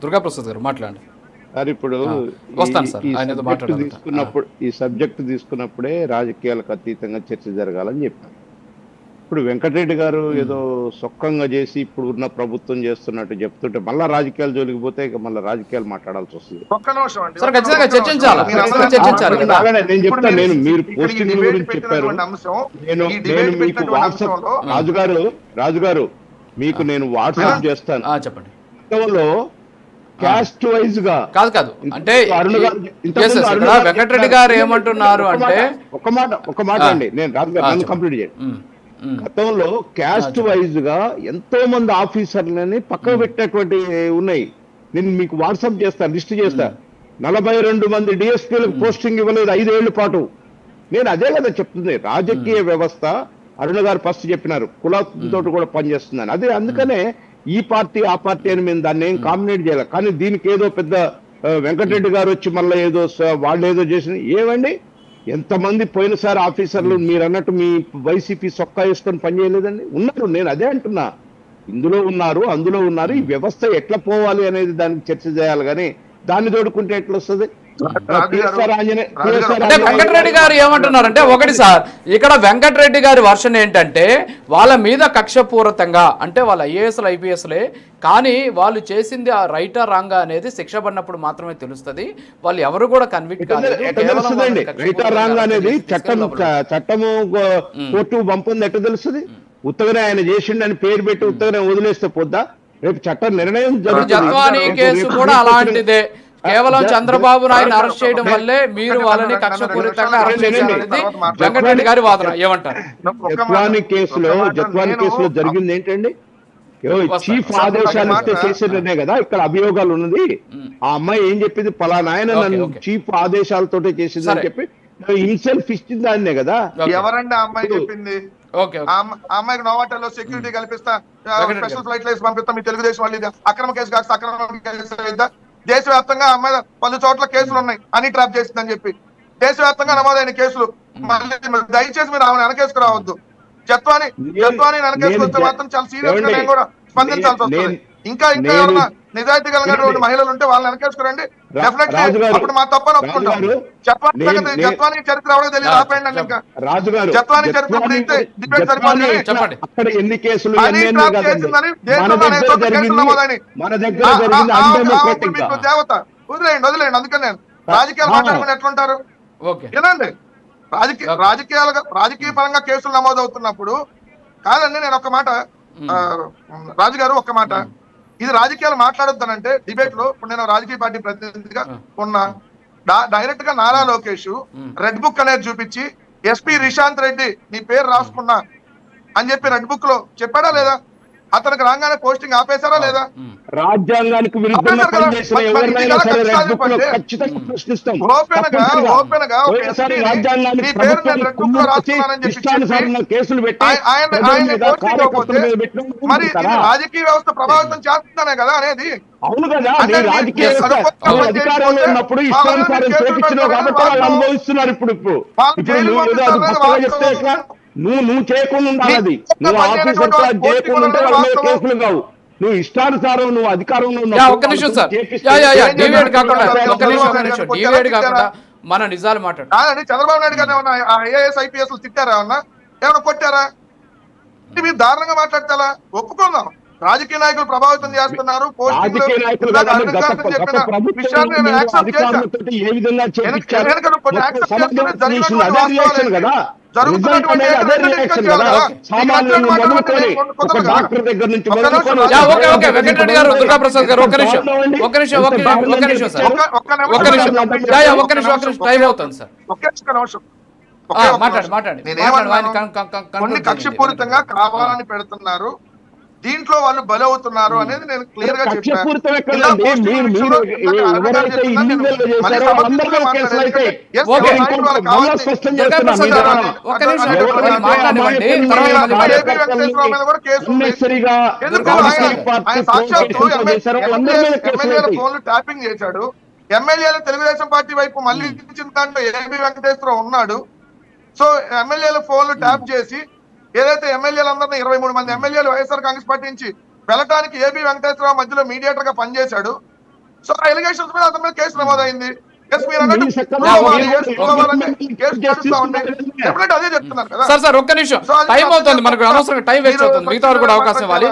దుర్గాప్రసాద్ గారు మాట్లాడండి సార్ ఇప్పుడు వస్తాను సార్ ఆయన ఏదో మాట్లాడారు ఈ సబ్జెక్ట్ తీసుకున్నప్పుడే రాజకీయాలకు అతీతంగా చర్చ జరగాలని చెప్పాను. ఇప్పుడు వెంకటరెడ్డి గారు ఏదో సొక్కంగా చేసి ఇప్పుడు ఉన్న ప్రభుత్వం చేస్తున్నట్టు చెప్తుంటే మళ్ళా రాజకీయాలు జోలికి పోతే ఇక మళ్ళీ రాజకీయాలు మాట్లాడాల్సి వస్తుంది. సార్ ఖచ్చితంగా చర్చించాలి కదా. నేను చెప్తాను, నేను మీరు పోస్టింగ్ గురించి చెప్పారు, నేను మీకు వాట్సాప్ రాజుగారు మీకు నేను వాట్సాప్ చేస్తాను. చెప్పండి. గతంలో క్యాస్ట్ వైజ్ గా కాదు అంటే వెంకటరెడ్డి గారు ఏమంటున్నారు అంటే ఒక మాట అండి, నేను రాజుగారు కంప్లీట్ చేయండి. గతంలో క్యాస్ట్ వైజ్ గా ఎంతో మంది ఆఫీసర్లని పక్కకు పెట్టినటువంటి ఉన్నాయి. నేను మీకు వాట్సాప్ చేస్తా, లిస్ట్ చేస్తా. 42 మంది డిఎస్పీలకు పోస్టింగ్ ఇవ్వలేదు 5 ఏళ్ల పాటు. నేను అదే కదా చెప్తుంది, రాజకీయ వ్యవస్థ అరుణ గారు ఫస్ట్ చెప్పినారు కులంతో కూడా పనిచేస్తుందని. అదే అందుకనే ఈ పార్టీ ఆ పార్టీ అని మేము దాన్ని ఏం కాంబినేట్ చేయాలి. కానీ దీనికి ఏదో పెద్ద వెంకటరెడ్డి గారు వచ్చి మళ్ళీ ఏదో వాళ్ళు ఏదో చేసిన ఏమండి, ఎంతమంది పోయినసారి ఆఫీసర్లు మీరు అన్నట్టు మీ వైసీపీ సొక్కా వేసుకొని పనిచేయలేదండి, ఉన్నారు. నేను అదే అంటున్నా, ఇందులో ఉన్నారు అందులో ఉన్నారు. ఈ వ్యవస్థ ఎట్లా పోవాలి అనేది దానికి చర్చ చేయాలి, కానీ దాన్ని తోడుకుంటే ఎట్లా వస్తుంది? వెంకటరెడ్డి గారు ఏమంటున్నారంటే ఒకటి సార్, ఇక్కడ వెంకటరెడ్డి గారి వర్షన్ ఏంటంటే వాళ్ళ మీద కక్షపూరితంగా అంటే వాళ్ళ ఐఏఎస్లు ఐపీఎస్లే కానీ వాళ్ళు చేసింది ఆ రైటా రాంగా అనేది శిక్ష పడినప్పుడు మాత్రమే తెలుస్తుంది. వాళ్ళు ఎవరు కూడా కన్విక్ట్ కాలేదు. రైటా రాంగ్ అనేది చట్టము కోర్టు పంపుంది ఎట్లా తెలుస్తుంది? ఉత్తగానే ఆయన చేసిండని పేరు పెట్టి ఉత్తగానే వదిలేస్తే పోద్దా? రేపు చట్ట నిర్ణయం జత్వానీ కేసు కూడా అలాంటిదే. కేవలం చంద్రబాబు నాయుడు అరెస్ట్ చేయడం వల్లే మీరు వాళ్ళని కక్షపూరితంగా అరెస్ట్ చేశారనేది వెంకటరెడ్డి గారి వాదన. ఏమంటారు? జత్వానీ కేసులో జరిగింది ఏంటండి, చీఫ్ ఆదేశాలు ఇస్తే చేసేదే కదా ఇక్కడ అభియోగాలు ఉన్నది. ఆ అమ్మాయి ఏం చెప్పింది, పలానా ఆయన నన్ను చీఫ్ ఆదేశాలతోటే చేసింది అని చెప్పి హిమ్సెల్ఫ్ ఇచ్చింది దాన్నే కదా. ఎవరండి ఆ అమ్మాయి చెప్పింది? అమ్మాయికి నోవాటల్లో సెక్యూరిటీ కల్పిస్తా, స్పెషల్ ఫ్లైట్ వేసి పంపిస్తా, మీ తెలుగుదేశం వాళ్ళు అక్రమ కేసు కాస్త అక్రమ కేసు అయిద్దా? దేశవ్యాప్తంగా అమ్మాయి పలు చోట్ల కేసులు ఉన్నాయి అని ట్రాప్ చేసిందని చెప్పి దేశవ్యాప్తంగా నమోదైన కేసులు. మళ్ళీ దయచేసి మీరు ఆమె వెనకేసుకు రావద్దు. జత్వాని వెనకేసుకొస్తే మాత్రం చాలా సీరియస్ గా నేను కూడా స్పందించాల్సి వస్తుంది. ఇంకా ఎవరన్నా నిజాయితీ కలిగినటువంటి మహిళలు ఉంటే వాళ్ళని వెనకేసుకురండి. డెఫినెట్లీ అప్పుడు మా తప్పని ఒప్పుకుంటాం. జత్వాని చరిత్ర ఎవరో తెలియదు, ఆపేయండి అండి. ఇంకా జత్వాని చరిత్ర డిబేట్ సరిపోతుంది. దేవత వదిలేయండి. అందుకని నేను రాజకీయాలు మాట్లాడుకుని ఎట్లుంటారు వినండి. రాజకీయ పరంగా కేసులు నమోదవుతున్నప్పుడు కాదండి. నేను ఒక్క మాట, రాజుగారు ఒక్క మాట, ఇది రాజకీయాలు మాట్లాడొద్దానంటే డిబేట్ లో ఇప్పుడు నేను రాజకీయ పార్టీ ప్రతినిధిగా ఉన్నా, డైరెక్ట్ గా నారా లోకేష్ రెడ్ బుక్ అనేది చూపించి ఎస్పీ రిశాంత్ రెడ్డి నీ పేరు రాసుకున్నా అని చెప్పి రెడ్ బుక్ లో చెప్పాడా లేదా? అతనికి రాగానే పోస్టింగ్ ఆపేశారా లేదా? రాజ్యాంగానికి మరి రాజకీయ వ్యవస్థ ప్రభావితం చేస్తుందనే కదా అనేది. అవును కదా, రాజకీయ అధికారంలో ఉన్నప్పుడు ఇష్టానుసారం చేపించినావు కాబట్టి వాళ్ళు అనుభవిస్తున్నారు. ఇప్పుడు చెప్తే ఎట్లా? నువ్వు చేయకుండా ఉండాలి, నువ్వు ఆఫీసర్ చేయకుండా ఉంటే వాళ్ళ మీద కేసులు కావు. నువ్వు ఇష్టానుసారం నువ్వు అధికారంలో మన నిజాలు మాట్లాడు. చంద్రబాబు నాయుడు గారు ఏమన్నా ఐఏఎస్ ఐపీఎస్ తిట్టారా? ఏమన్నా కొట్టారా? మీరు దారుణంగా మాట్లాడతారా? ఒప్పుకుందాం, రాజకీయ నాయకులు ప్రభావితం చేస్తున్నారు. వెంకటరెడ్డి గారు, దుర్గాప్రసాద్ గారు ఒక్క నిమిషం టైం అవుతుంది సార్. కొన్ని కక్షపూరితంగా కావాలని పెడుతున్నారు, దీంట్లో వాళ్ళు బలవుతున్నారు అనేది నేను క్లియర్ గా చెప్పాను. ట్యాపింగ్ చేశాడు. ఎమ్మెల్యేలు తెలుగుదేశం పార్టీ వైపు మళ్ళీ ఇచ్చిన దాంట్లో ఏబి వెంకటేశ్వరరావు ఉన్నాడు. సో ఎమ్మెల్యేల ఫోన్లు ట్యాప్ చేసి ఏదైతే ఎమ్మెల్యేలందరినీ 23 మంది ఎమ్మెల్యేలు వైఎస్ఆర్ కాంగ్రెస్ పార్టీ నుంచి వెళ్ళటానికి ఏబి వెంకటేశ్వరరావు మధ్యలో మీడియేటర్ గా పనిచేశాడు. సో ఆ ఎలిగేషన్స్ మీద అతని మీద కేసు నమోదైంది. సార్ ఒక్క నిమిషం, టైం అవుతుంది మనకు, అనవసరంగా టైం వేస్ట్ అవుతుంది, మిగతా కూడా అవకాశం ఇవ్వాలి.